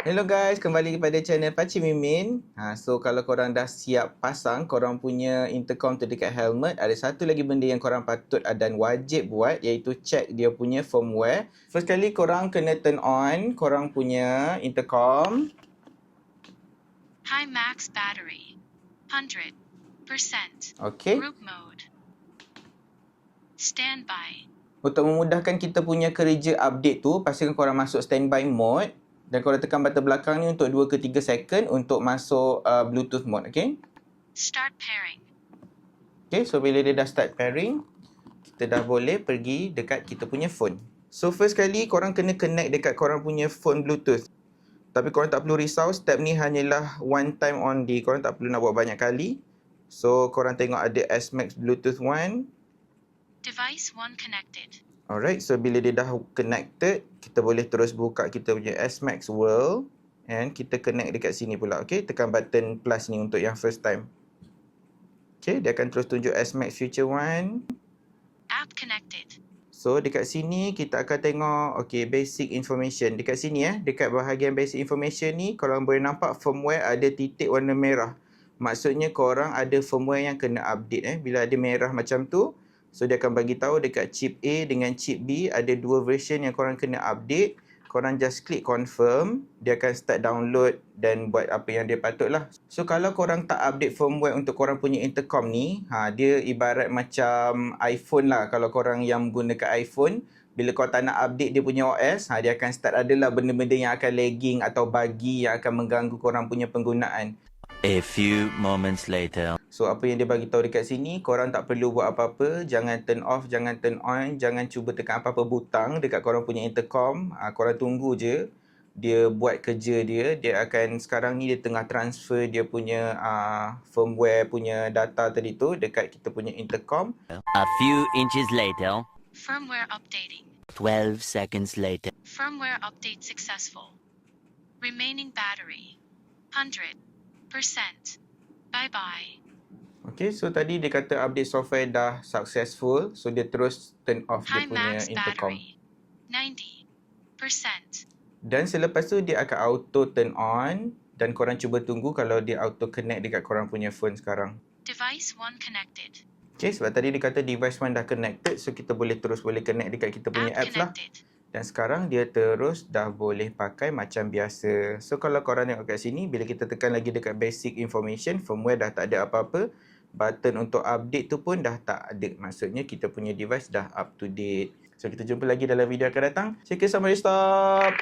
Hello guys, kembali kepada channel Pakcik Mimin. So kalau korang dah siap pasang korang punya intercom tu dekat helmet, ada satu lagi benda yang korang patut dan wajib buat, iaitu check dia punya firmware. First kali korang kena turn on korang punya intercom. High max battery 100%. Okay. Group mode. Standby. Untuk memudahkan kita punya kerja update tu, pastikan korang masuk standby mode. Dan korang tekan button belakang ni untuk 2 ke 3 second untuk masuk Bluetooth mode, okay? Start pairing. Okay, so bila dia dah start pairing, kita dah boleh pergi dekat kita punya phone. So first kali korang kena connect dekat korang punya phone Bluetooth. Tapi korang tak perlu risau, step ni hanyalah one time only. Korang tak perlu nak buat banyak kali. So korang tengok ada S-Max Bluetooth 1. Device 1 connected. Alright, so bila dia dah connected, kita boleh terus buka kita punya S-Max World. And kita connect dekat sini pula, okay? Tekan button plus ni untuk yang first time. Okay, dia akan terus tunjuk S-Max Future 1. App connected. So, dekat sini kita akan tengok, okay, basic information. Dekat sini dekat bahagian basic information ni, korang boleh nampak firmware ada titik warna merah. Maksudnya korang ada firmware yang kena update. Bila ada merah macam tu, so dia akan bagi tahu dekat chip A dengan chip B ada dua version yang korang kena update. Korang just klik confirm, dia akan start download dan buat apa yang dia patutlah. So kalau korang tak update firmware untuk korang punya intercom ni, dia ibarat macam iPhone lah. Kalau korang yang menggunakan iPhone, bila kau tak nak update dia punya OS, dia akan start adalah benda-benda yang akan lagging atau buggy yang akan mengganggu korang punya penggunaan. A few moments later. So apa yang dia bagi tahu dekat sini, korang tak perlu buat apa-apa, jangan turn off, jangan turn on, jangan cuba tekan apa-apa butang dekat korang punya intercom. Korang tunggu je dia buat kerja dia. Dia akan sekarang ni dia tengah transfer dia punya firmware punya data tadi tu dekat kita punya intercom. A few inches later. Firmware updating. 12 seconds later. Firmware update successful. Remaining battery 100%. Bye-bye. Okay, so tadi dia kata update software dah successful. So dia terus turn off dia High punya max intercom. battery 90%. Dan selepas tu dia akan auto turn on. Dan korang cuba tunggu kalau dia auto connect dekat korang punya phone sekarang. Device 1 connected. Okay, sebab tadi dia kata device 1 dah connected. So kita boleh connect dekat kita punya App apps lah. connected. Dan sekarang dia terus dah boleh pakai macam biasa. So kalau korang tengok kat sini, bila kita tekan lagi dekat basic information, firmware dah tak ada apa-apa. Button untuk update tu pun dah tak ada. Maksudnya kita punya device dah up to date. So kita jumpa lagi dalam video akan datang. Check it, sampai stop.